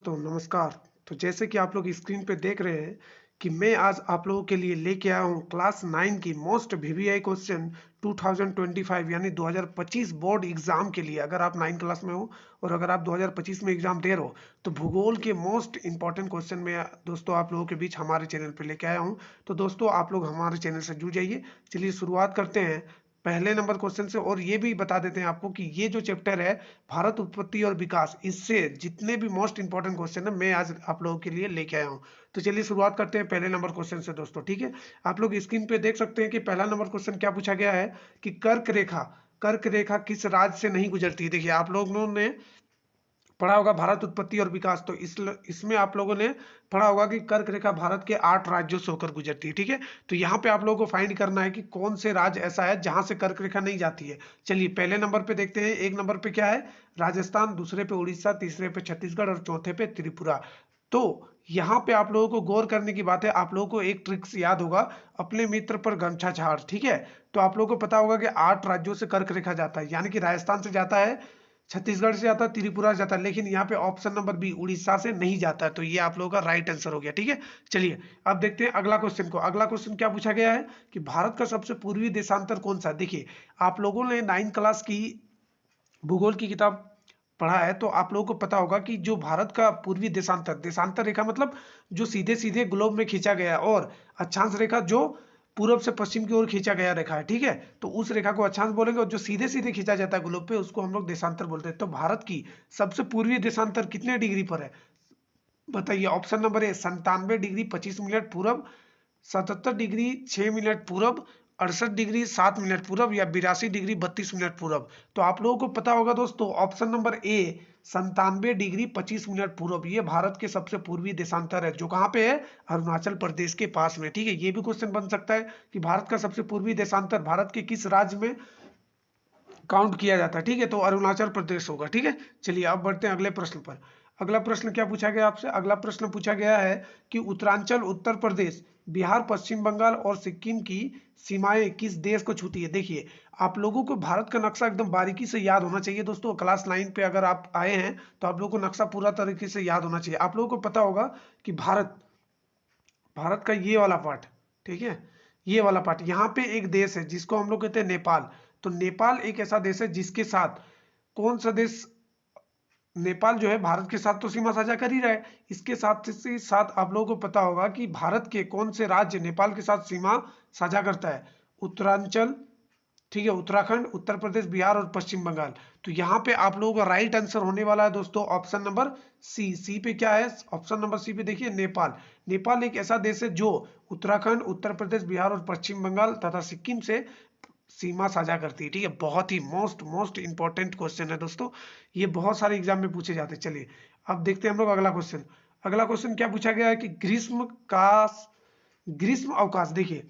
तो नमस्कार। तो जैसे कि आप लोग स्क्रीन पे देख रहे हैं कि मैं आज आप लोगों के लिए लेके आया हूँ क्लास 9 की मोस्ट वीवीआई क्वेश्चन 2025 यानी 2025 बोर्ड एग्जाम के लिए। अगर आप 9 क्लास में हो और अगर आप 2025 में एग्जाम दे रहे हो तो भूगोल के मोस्ट इंपॉर्टेंट क्वेश्चन में दोस्तों आप लोगों के बीच हमारे चैनल पे लेके आया हूँ। तो दोस्तों आप लोग हमारे चैनल से जुड़ जाइए। चलिए शुरुआत करते हैं पहले नंबर क्वेश्चन से। और ये भी बता देते हैं आपको कि ये जो चैप्टर है भारत उत्पत्ति और विकास, इससे जितने भी मोस्ट इंपॉर्टेंट क्वेश्चन है मैं आज आप लोगों के लिए लेके आया हूं। तो चलिए शुरुआत करते हैं पहले नंबर क्वेश्चन से दोस्तों। ठीक है, आप लोग स्क्रीन पे देख सकते हैं कि पहला नंबर क्वेश्चन क्या पूछा गया है कि कर्क रेखा किस राज्य से नहीं गुजरती। देखिए आप लोगों ने पढ़ा होगा भारत उत्पत्ति और विकास, तो इसमें आप लोगों ने पढ़ा होगा कि कर्क रेखा भारत के 8 राज्यों से होकर गुजरती है। ठीक है, तो यहाँ पे आप लोगों को फाइंड करना है कि कौन से राज्य ऐसा है जहां से कर्क रेखा नहीं जाती है। चलिए पहले नंबर पे देखते हैं। एक नंबर पे क्या है? राजस्थान, दूसरे पे उड़ीसा, तीसरे पे छत्तीसगढ़ और चौथे पे त्रिपुरा। तो यहाँ पे आप लोगों को गौर करने की बात है, आप लोगों को एक ट्रिक्स याद होगा, अपने मित्र पर गमछा झाड़। ठीक है, तो आप लोगों को पता होगा कि 8 राज्यों से कर्क रेखा जाता है, यानी कि राजस्थान से जाता है, छत्तीसगढ़ से जाता है, त्रिपुरा से जाता है, लेकिन यहाँ पे ऑप्शन नंबर बी उड़ीसा से नहीं जाता है। तो ये आप लोगों का राइट आंसर हो गया। ठीक है, चलिए अब देखते हैं अगला क्वेश्चन को। अगला क्वेश्चन क्या पूछा गया है कि भारत का सबसे पूर्वी देशांतर कौन सा है। देखिए आप लोगों ने 9 क्लास की भूगोल की किताब पढ़ा है तो आप लोगों को पता होगा कि जो भारत का पूर्वी देशांतर, देशांतर रेखा मतलब जो सीधे सीधे ग्लोब में खींचा गया, और अक्षांश रेखा जो पूर्व से पश्चिम की ओर खींचा गया रेखा है। ठीक है, तो उस रेखा को अक्षांश बोलेंगे, और जो सीधे सीधे खींचा जाता है ग्लोब पे उसको हम लोग देशांतर बोलते हैं। तो भारत की सबसे पूर्वी देशांतर कितने डिग्री पर है बताइए। Option number A 97 degree 25 minute पूरब, 77 डिग्री 6 मिनट पूरब, 68 डिग्री 7 मिनट पूरब, या 82 डिग्री 32 मिनट पूरब। तो आप लोगों को पता होगा दोस्तों option number A 97 degree 25 minute पूरब, ये भारत के सबसे पूर्वी देशांतर है, जो कहाँ पे है? अरुणाचल प्रदेश के पास में। ठीक है, ये भी क्वेश्चन बन सकता है कि भारत का सबसे पूर्वी देशांतर भारत के किस राज्य में काउंट किया जाता है। ठीक है, तो अरुणाचल प्रदेश होगा। ठीक है, चलिए अब बढ़ते हैं अगले प्रश्न पर। अगला प्रश्न क्या पूछा गया आपसे? अगला प्रश्न पूछा गया है कि उत्तरांचल उत्तर प्रदेश, बिहार, पश्चिम बंगाल और सिक्किम की सीमाएं किस देश को छूती है। देखिए आप लोगों को भारत का नक्शा एकदम बारीकी से याद होना चाहिए दोस्तों। क्लास 9 पे अगर आप आए हैं तो आप लोगों को नक्शा पूरा तरीके से याद होना चाहिए। आप लोगों को पता होगा कि भारत भारत का ये वाला पार्ट, ठीक है, ये वाला पार्ट, यहाँ पे एक देश है जिसको हम लोग कहते हैं नेपाल। तो नेपाल एक ऐसा देश है जिसके साथ कौन सा देश, नेपाल जो है भारत के साथ तो सीमा साझा कर ही रहा है, इसके साथ से साथ आप लोगों को पता होगा कि भारत के कौन से राज्य नेपाल के साथ सीमा साझा करता है? उत्तरांचल, ठीक है, उत्तराखंड, उत्तर प्रदेश, बिहार और पश्चिम बंगाल। तो यहाँ पे आप लोगों का राइट आंसर होने वाला है दोस्तों ऑप्शन नंबर सी। सी पे क्या है? ऑप्शन नंबर सी पे देखिए नेपाल। नेपाल एक ऐसा देश है जो उत्तराखंड, उत्तर प्रदेश, बिहार और पश्चिम बंगाल तथा सिक्किम से सीमा साझा करती है। ठीक है, बहुत ही मोस्ट मोस्ट इंपॉर्टेंट क्वेश्चन है दोस्तों, ये बहुत सारे एग्जाम में पूछे जाते हैं। चलिए अब देखते हैं हम लोग अगला क्वेश्चन। अगला क्वेश्चन क्या पूछा गया है कि ग्रीष्म अवकाश। देखिए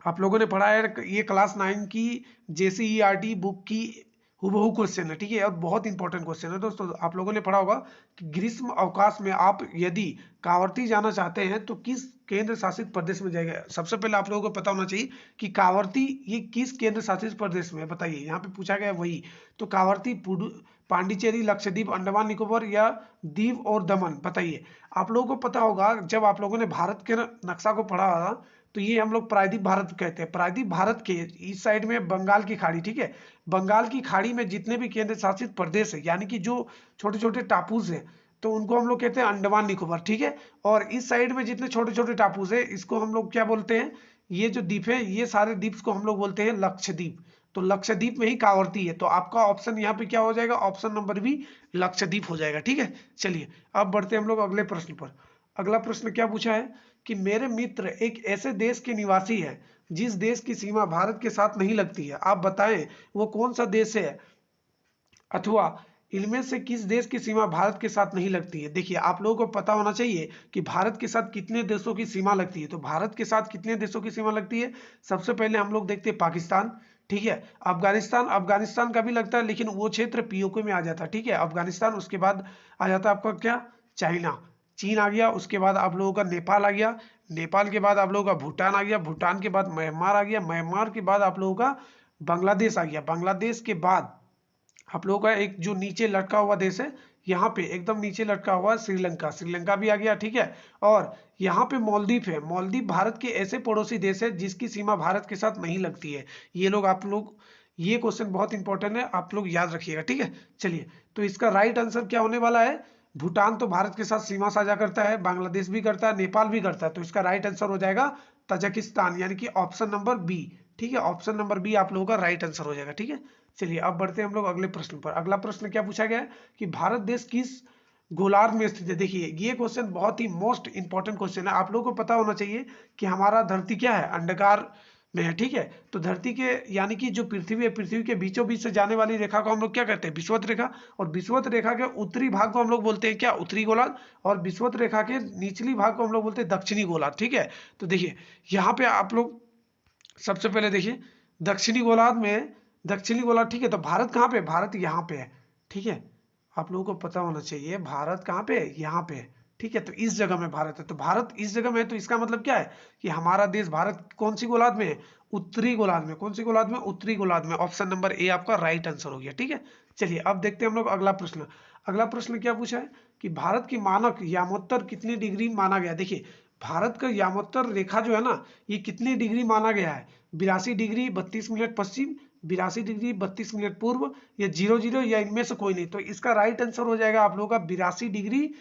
आप लोगों ने पढ़ा है, ये क्लास 9 की JCERT बुक की हुबहू क्वेश्चन है। ठीक है, और बहुत इंपॉर्टेंट क्वेश्चन है दोस्तों। आप लोगों ने पढ़ा होगा कि ग्रीष्म अवकाश में आप यदि कांवरती जाना चाहते हैं तो किस केंद्र शासित प्रदेश में जाएगा। सबसे पहले आप लोगों को पता होना चाहिए कि कांवरती ये किस केंद्र शासित प्रदेश में है, बताइए। यहाँ पे पूछा गया वही, तो कांवरती पांडिचेरी, लक्षद्वीप, अंडमान निकोबार या दीव और दमन, बताइए। आप लोगों को पता होगा जब आप लोगों ने भारत के नक्शा को पढ़ा तो ये हम लोग प्रायद्वीप भारत कहते हैं। प्रायद्वीप भारत के इस साइड में बंगाल की खाड़ी, ठीक है, बंगाल की खाड़ी में जितने भी केंद्र शासित प्रदेश है, यानी कि जो छोटे छोटे टापूज हैं, तो उनको हम लोग कहते हैं अंडमान निकोबार। ठीक है, और इस साइड में जितने छोटे छोटे टापूज है इसको हम लोग क्या बोलते हैं? ये जो द्वीप है, ये सारे द्वीप को हम लोग बोलते हैं लक्षद्वीप। तो लक्षद्वीप में ही कांवरती है, तो आपका ऑप्शन यहाँ पे क्या हो जाएगा? ऑप्शन नंबर बी लक्षद्वीप हो जाएगा। ठीक है, चलिए अब बढ़ते हैं हम लोग अगले प्रश्न पर। अगला प्रश्न क्या पूछा है कि मेरे मित्र एक ऐसे देश के निवासी है जिस देश की सीमा भारत के साथ नहीं लगती है, आप बताएं वो कौन सा देश है, अथवा इनमें से किस देश की सीमा भारत के साथ नहीं लगती है। देखिए आप लोगों को पता होना चाहिए कि भारत के साथ कितने देशों की सीमा लगती है। तो भारत के साथ कितने देशों की सीमा लगती है? सबसे पहले हम लोग देखते हैं पाकिस्तान, ठीक है, अफगानिस्तान, अफगानिस्तान का भी लगता है लेकिन वो क्षेत्र पीओके में आ जाता है। ठीक है, अफगानिस्तान, उसके बाद आ जाता है आपका क्या? चाइना, चीन आ गया, उसके बाद आप लोगों का नेपाल आ गया, नेपाल के बाद आप लोगों का भूटान आ गया, भूटान के बाद म्यांमार आ गया, म्यांमार के बाद आप लोगों का बांग्लादेश आ गया, बांग्लादेश के बाद आप लोगों का एक जो नीचे लटका हुआ देश है यहाँ पे एकदम नीचे लटका हुआ श्रीलंका, श्रीलंका भी आ गया, ठीक है। और यहाँ पे मालदीव है, मालदीव भारत के ऐसे पड़ोसी देश है जिसकी सीमा भारत के साथ नहीं लगती है। ये लोग आप लोग, ये क्वेश्चन बहुत इंपॉर्टेंट है, आप लोग याद रखिएगा, ठीक है। चलिए, तो इसका राइट आंसर क्या होने वाला है? भूटान तो भारत के साथ सीमा साझा करता है, बांग्लादेश भी करता है, नेपाल भी करता है, तो इसका राइट आंसर हो जाएगा तजाकिस्तान, यानी कि ऑप्शन नंबर बी, ठीक है। ऑप्शन नंबर बी आप लोगों का राइट आंसर हो जाएगा, ठीक है। चलिए अब बढ़ते हैं हम लोग अगले प्रश्न पर। अगला प्रश्न क्या पूछा गया है कि भारत देश किस गोलार्ध में स्थित है? देखिए ये क्वेश्चन बहुत ही मोस्ट इंपॉर्टेंट क्वेश्चन है, आप लोगों को पता होना चाहिए कि हमारा धरती क्या है, अंडाकार में है, ठीक है। तो धरती के यानी कि जो पृथ्वी है, पृथ्वी के बीचों बीच से जाने वाली रेखा को हम लोग क्या कहते हैं? विषुवत रेखा। और विषुवत रेखा के उत्तरी भाग को हम लोग बोलते हैं क्या? उत्तरी गोलार्ध। और विषुवत रेखा के निचली भाग को हम लोग बोलते हैं दक्षिणी गोलार्ध, ठीक है। तो देखिए यहाँ पे आप लोग सबसे पहले देखिए दक्षिणी गोलार्ध में, दक्षिणी गोलार्ध, ठीक है। तो भारत कहाँ पे? भारत यहाँ पे है, ठीक है। आप लोगों को पता होना चाहिए भारत कहाँ पे है, यहाँ पे है, ठीक है। तो इस जगह में भारत है, तो भारत इस जगह में है, तो इसका मतलब क्या है कि हमारा देश भारत कौन सी गोलार्ध में है? उत्तरी गोलार्ध में। कौन सी गोलार्ध में? उत्तरी गोलार्ध में। ऑप्शन नंबर ए आपका राइट आंसर हो गया, ठीक है। चलिए अब देखते हैं हम लोग अगला प्रश्न। अगला प्रश्न क्या पूछा है कि भारत की मानक यामोत्तर कितनी डिग्री माना गया? देखिए भारत का यामोत्तर रेखा जो है ना, ये कितनी डिग्री माना गया है? 82 डिग्री 32 मिनट पश्चिम, 82 डिग्री 32 मिनट पूर्व, या 00 या इनमें से कोई नहीं। तो इसका राइट आंसर हो जाएगा आप लोगों का 82 डिग्री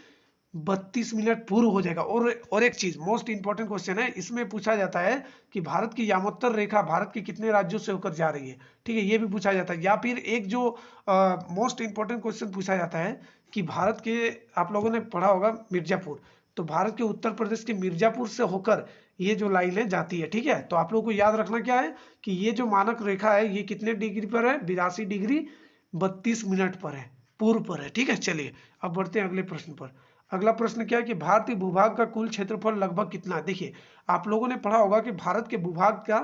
32 मिनट पूर्व हो जाएगा। और एक चीज मोस्ट इंपॉर्टेंट क्वेश्चन है, इसमें पूछा जाता है कि भारत की यामोत्तर रेखा भारत के कितने राज्यों से होकर जा रही है, ठीक है। ये भी पूछा जाता है। या फिर एक जो मोस्ट इंपॉर्टेंट क्वेश्चन पूछा जाता है कि भारत के, आप लोगों ने पढ़ा होगा मिर्जापुर, तो भारत के उत्तर प्रदेश के मिर्जापुर से होकर ये जो लाइनें जाती है, ठीक है। तो आप लोगों को याद रखना क्या है कि ये जो मानक रेखा है ये कितने डिग्री पर है? 82 डिग्री 32 मिनट पर है, पूर्व पर है, ठीक है। चलिए अब बढ़ते हैं अगले प्रश्न पर। अगला प्रश्न क्या है कि भारतीय भूभाग का कुल क्षेत्रफल लगभग कितना है? देखिए आप लोगों ने पढ़ा होगा कि भारत के भूभाग का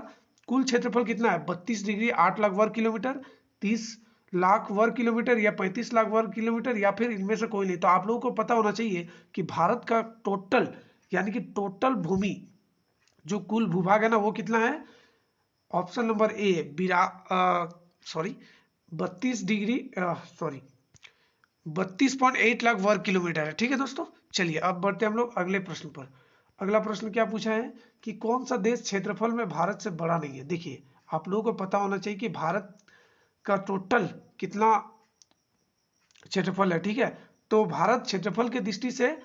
कुल क्षेत्रफल कितना है? 32 डिग्री 8 लाख वर्ग किलोमीटर, 30 लाख वर्ग किलोमीटर, या 35 लाख वर्ग किलोमीटर, या फिर इनमें से कोई नहीं। तो आप लोगों को पता होना चाहिए कि भारत का टोटल, यानी कि टोटल भूमि, जो कुल भूभाग है ना, वो कितना है? Option number A sorry 32 degree 32.8 lakh वर्ग किलोमीटर है, ठीक है दोस्तों। चलिए अब बढ़ते हैं हम लोग अगले प्रश्न पर। अगला प्रश्न क्या पूछा है कि कौन सा देश क्षेत्रफल में भारत से बड़ा नहीं है? देखिए आप लोगों को पता होना चाहिए कि भारत का टोटल कितना क्षेत्रफल है, ठीक है। तो भारत क्षेत्रफल की दृष्टि से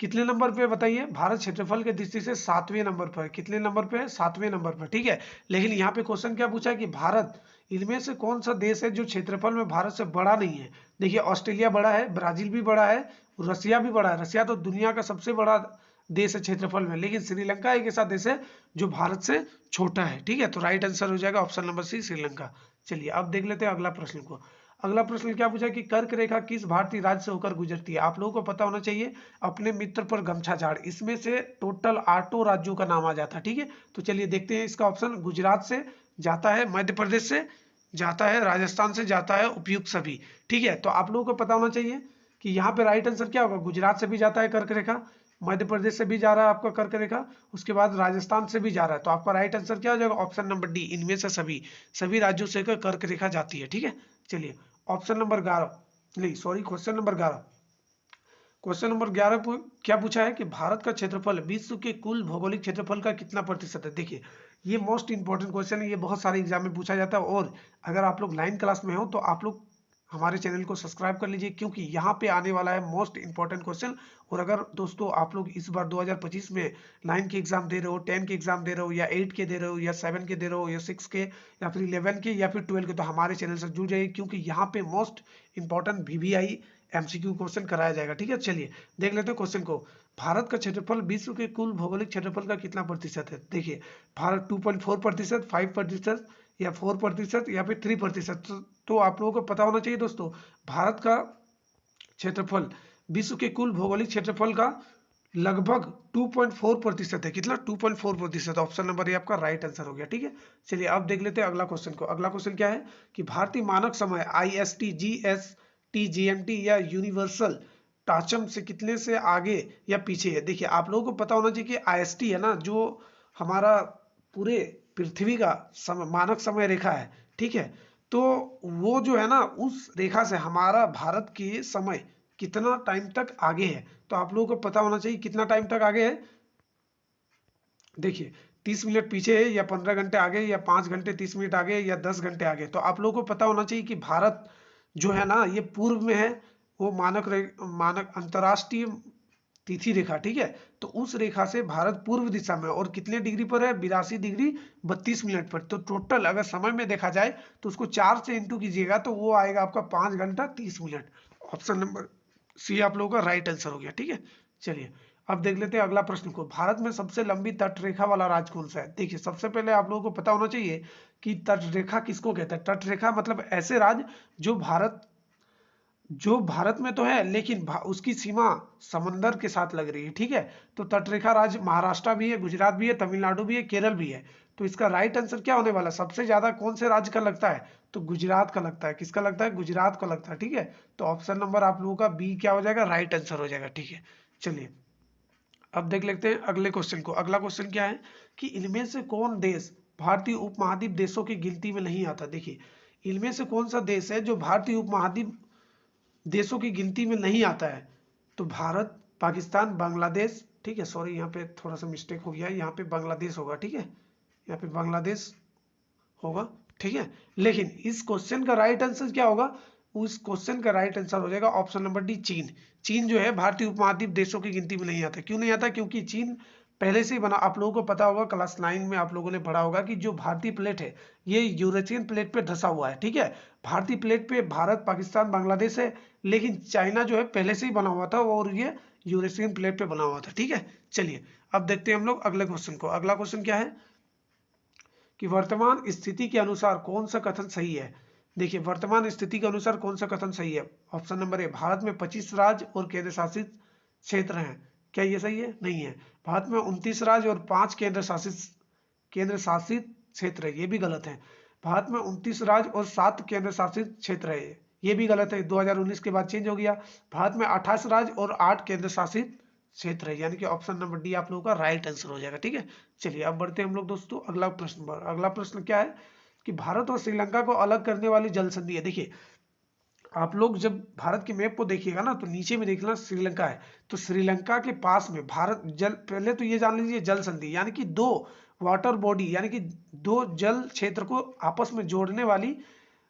कितने नंबर पे बताइए? भारत क्षेत्रफल के दृष्टि से 7वें नंबर पर है। कितने नंबर पे है? 7वें नंबर पर, ठीक है। लेकिन यहाँ पे क्वेश्चन क्या पूछा है कि भारत, इनमें से कौन सा देश है जो क्षेत्रफल में भारत से बड़ा नहीं है? देखिए ऑस्ट्रेलिया बड़ा है, ब्राजील भी बड़ा है, रसिया भी बड़ा है। रसिया तो दुनिया का सबसे बड़ा देश है क्षेत्रफल में, लेकिन श्रीलंका एक ऐसा देश है जो भारत से छोटा है, ठीक है। तो राइट आंसर हो जाएगा ऑप्शन नंबर सी, श्रीलंका। चलिए अब देख लेते हैं अगला प्रश्न को। अगला प्रश्न क्या पूछा कि कर्क रेखा किस भारतीय राज्य से होकर गुजरती है? आप लोगों को पता होना चाहिए अपने मित्र पर गमछा झाड़, इसमें से टोटल 8 राज्यों का नाम आ जाता है, ठीक है। तो चलिए देखते हैं इसका ऑप्शन। गुजरात से जाता है, मध्य प्रदेश से जाता है, राजस्थान से जाता है, उपयुक्त सभी, ठीक है। तो आप लोगों को पता होना चाहिए कि यहाँ पे राइट आंसर क्या होगा? गुजरात से भी जाता है कर्क रेखा, मध्य प्रदेश से भी जा रहा है आपका कर्क रेखा, उसके बाद राजस्थान से भी जा रहा है। तो आपका राइट आंसर क्या हो जाएगा? ऑप्शन नंबर डी, इनमें से सभी राज्यों से कर्क रेखा जाती है, ठीक है। चलिए ऑप्शन नंबर 11, नहीं sorry, question number 11। Question number 11 क्या पूछा है कि भारत का क्षेत्रफल विश्व के कुल भौगोलिक क्षेत्रफल का कितना प्रतिशत है? देखिए ये मोस्ट इंपॉर्टेंट क्वेश्चन है, ये बहुत सारे एग्जाम में पूछा जाता है। और अगर आप लोग 9 क्लास में हो तो आप लोग हमारे चैनल को सब्सक्राइब कर लीजिए, क्योंकि यहाँ पे आने वाला है मोस्ट इंपॉर्टेंट क्वेश्चन। और अगर दोस्तों आप लोग इस बार 2025 में 9 के एग्जाम दे रहे हो, 10 के एग्जाम दे रहे हो, या 8 के दे रहे हो, या 7 के दे रहे हो, या 6 के, या फिर 11 के, या फिर 12 के, तो हमारे चैनल से जुड़ जाइए, क्योंकि यहाँ पे most important VVI MCQ question कराया जाएगा, ठीक है। चलिए देख लेते हैं क्वेश्चन को। भारत का क्षेत्रफल विश्व के कुल भौगोलिक क्षेत्रफल का कितना प्रतिशत है? देखिए भारत 2.4%, 5%, या 4%, या फिर 3%। तो आप लोगों को पता होना चाहिए दोस्तों, भारत का क्षेत्रफल विश्व के कुल भौगोलिक क्षेत्रफल का लगभग 2.4% है। कितना? 2.4%। ऑप्शन नंबर ए आपका राइट आंसर हो गया, ठीक है। चलिए अब देख लेते हैं अगला क्वेश्चन को। अगला क्वेश्चन क्या है कि भारतीय मानक समय IST, GST, GMT या यूनिवर्सल टाचम से कितने से आगे या पीछे है? देखिए आप लोगों को पता होना चाहिए कि IST है ना, जो हमारा पूरे पृथ्वी का मानक समय रेखा है, ठीक है। तो वो जो है ना, उस रेखा से हमारा भारत के समय कितना टाइम तक आगे है। तो आप लोगों को पता होना चाहिए कितना टाइम तक आगे है। देखिए 30 मिनट पीछे है, या 15 घंटे आगे, या 5 घंटे 30 मिनट आगे, या 10 घंटे आगे। तो आप लोगों को पता होना चाहिए कि भारत जो है ना ये पूर्व में है, वो मानक अंतरराष्ट्रीय तिथि रेखा, ठीक है। तो उस रेखा से भारत पूर्व दिशा में, और कितने डिग्री पर है, 82 डिग्री 32 मिनट पर। तो टोटल अगर समय में देखा जाए तो उसको 4 से इंटू कीजिएगा तो वो आएगा आपका 5 घंटा 30 मिनट। ऑप्शन नंबर सी आप लोगों का राइट आंसर हो गया, ठीक है। चलिए अब देख लेते हैं अगला प्रश्न को। भारत में सबसे लंबी तटरेखा वाला राज्य कौन सा है। देखिए सबसे पहले आप लोगों को पता होना चाहिए कि तटरेखा किसको कहते हैं। तटरेखा मतलब ऐसे राज्य जो भारत में तो है लेकिन उसकी सीमा समंदर के साथ लग रही है, ठीक है। तो तटरेखा राज्य महाराष्ट्र भी है, गुजरात भी है, तमिलनाडु भी है, केरल भी है। तो इसका राइट आंसर क्या होने वाला है, सबसे ज्यादा कौन से राज्य का लगता है, तो गुजरात का लगता है। किसका लगता है, गुजरात का लगता है, ठीक है। तो ऑप्शन नंबर आप लोगों का बी क्या हो जाएगा, राइट आंसर हो जाएगा, ठीक है। चलिए अब देख लेते हैं अगले क्वेश्चन को। अगला क्वेश्चन क्या है कि इनमें से कौन देश भारतीय उपमहाद्वीप देशों की गिनती में नहीं आता। देखिए इनमें से कौन सा देश है जो भारतीय उपमहाद्वीप देशों की गिनती में नहीं आता है। तो भारत, पाकिस्तान, बांग्लादेश, ठीक है। सॉरी यहाँ पे थोड़ा सा मिस्टेक हो गया, यहाँ पे बांग्लादेश होगा, ठीक है। यहाँ पे बांग्लादेश होगा, ठीक है। लेकिन इस क्वेश्चन का राइट आंसर क्या होगा, उस क्वेश्चन का राइट आंसर हो जाएगा ऑप्शन नंबर डी, चीन। चीन जो है भारतीय उपमहाद्वीप देशों की गिनती में नहीं आता। क्यों नहीं आता, क्योंकि चीन पहले से ही बना। आप लोगों को पता होगा क्लास 9 में आप लोगों ने पढ़ा होगा कि जो भारतीय प्लेट है ये यूरेशियन प्लेट पे धंसा हुआ है, ठीक है। भारतीय प्लेट पे भारत, पाकिस्तान, बांग्लादेश है, लेकिन चाइना जो है पहले से ही बना हुआ था और ये यूरेशियन प्लेट पे बना हुआ था, ठीक है। चलिए अब देखते हैं हम लोग अगले क्वेश्चन को। अगला क्वेश्चन क्या है कि वर्तमान स्थिति के अनुसार कौन सा कथन सही है। देखिए वर्तमान स्थिति के अनुसार कौन सा कथन सही है। ऑप्शन नंबर ए, भारत में 25 राज्य और केंद्र शासित क्षेत्र हैं। क्या ये सही है, नहीं है। भारत में 29 राज्य और 5 केंद्र शासित क्षेत्र है, ये भी गलत है। भारत में 29 राज्य और 7 केंद्र शासित क्षेत्र है, ये भी गलत है। 2019 के बाद चेंज हो गया। भारत में 28 राज्य और 8 केंद्र शासित क्षेत्र है, यानी कि ऑप्शन नंबर डी आप लोगों का राइट आंसर हो जाएगा, ठीक है। चलिए अब बढ़ते हैं हम लोग दोस्तों अगला प्रश्न पर। अगला प्रश्न क्या है कि भारत और श्रीलंका को अलग करने वाली जल संधि है। देखिए आप लोग जब भारत के मैप को देखिएगा ना तो नीचे में देखना श्रीलंका है। तो श्रीलंका के पास में भारत जल, पहले तो ये जान लीजिए जल संधि यानी कि दो वाटर बॉडी यानी कि दो जल क्षेत्र को आपस में जोड़ने वाली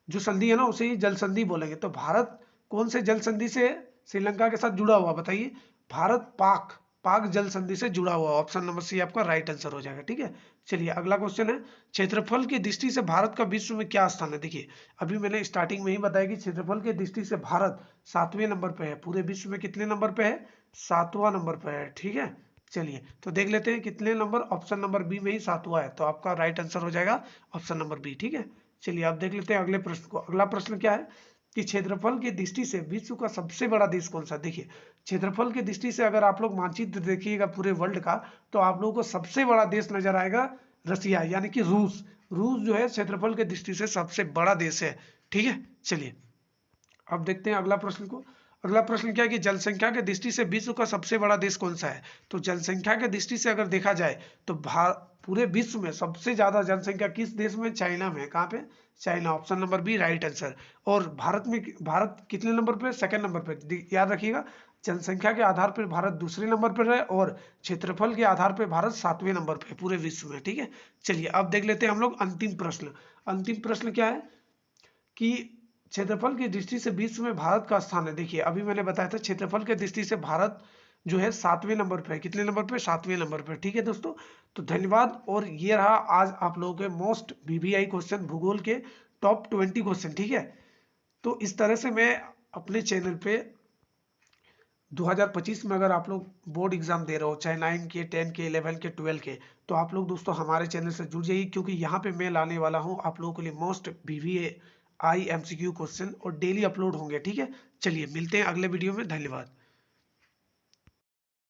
जो संधि है ना उसे ही जल संधि बोलेंगे। तो भारत कौन से जल संधि से श्रीलंका के साथ जुड़ा हुआ बताइए। भारत पाक पाक जल संधि से जुड़ा हुआ। ऑप्शन नंबर सी आपका राइट आंसर हो जाएगा, ठीक है। चलिए अगला क्वेश्चन है, क्षेत्रफल की दृष्टि से भारत का विश्व में क्या स्थान है। देखिए अभी मैंने स्टार्टिंग में ही बताया कि क्षेत्रफल की दृष्टि से भारत 7वें नंबर पे है। पूरे विश्व में कितने नंबर पे है, 7वां नंबर पे है, ठीक है। चलिए तो देख लेते हैं कितने नंबर, ऑप्शन नंबर बी में ही 7वां है। तो आपका राइट आंसर हो जाएगा ऑप्शन नंबर बी, ठीक है। चलिए आप देख लेते हैं अगले प्रश्न को। अगला प्रश्न क्या है कि क्षेत्रफल की दृष्टि से विश्व का सबसे बड़ा देश कौन सा। देखिए क्षेत्रफल की दृष्टि से अगर आप लोग मानचित्र देखिएगा पूरे वर्ल्ड का तो आप लोगों को सबसे बड़ा देश नजर आएगा रसिया यानी कि रूस। रूस जो है क्षेत्रफल की दृष्टि से सबसे बड़ा देश है, ठीक है। चलिए अब देखते हैं अगला प्रश्न को। अगला प्रश्न क्या है कि जनसंख्या की दृष्टि से विश्व का सबसे बड़ा देश कौन सा है। तो जनसंख्या की दृष्टि से अगर देखा जाए तो पूरे विश्व में सबसे ज्यादा जनसंख्या किस देश में, चाइना में। कहाँ पे, China. Option number B right answer. और भारत कितने नंबर पे, सेकंड नंबर पे। याद रखिएगा जनसंख्या के आधार पर भारत दूसरे नंबर पर है और क्षेत्रफल के आधार पर भारत 7वें नंबर पे पूरे विश्व में, ठीक है। चलिए अब देख लेते हैं हम लोग अंतिम प्रश्न। अंतिम प्रश्न क्या है कि क्षेत्रफल की दृष्टि से विश्व में भारत का स्थान है। देखिए अभी मैंने बताया था क्षेत्रफल की दृष्टि से भारत जो है 7वें नंबर पे है। कितने नंबर पे, 7वें नंबर पे, ठीक है दोस्तों। तो धन्यवाद। और ये रहा आज आप लोगों के मोस्ट वीवीआई क्वेश्चन, भूगोल के टॉप 20 क्वेश्चन, ठीक है। तो इस तरह से मैं अपने चैनल पे 2025 में अगर आप लोग बोर्ड एग्जाम दे रहे हो चाहे 9 के, 10 के, 11 के, 12 के, तो आप लोग दोस्तों हमारे चैनल से जुड़ जाइए क्योंकि यहाँ पे मैं लाने वाला हूँ आप लोगों के लिए मोस्ट वीवीआई एमसीक्यू क्वेश्चन और डेली अपलोड होंगे, ठीक है। चलिए मिलते हैं अगले वीडियो में, धन्यवाद।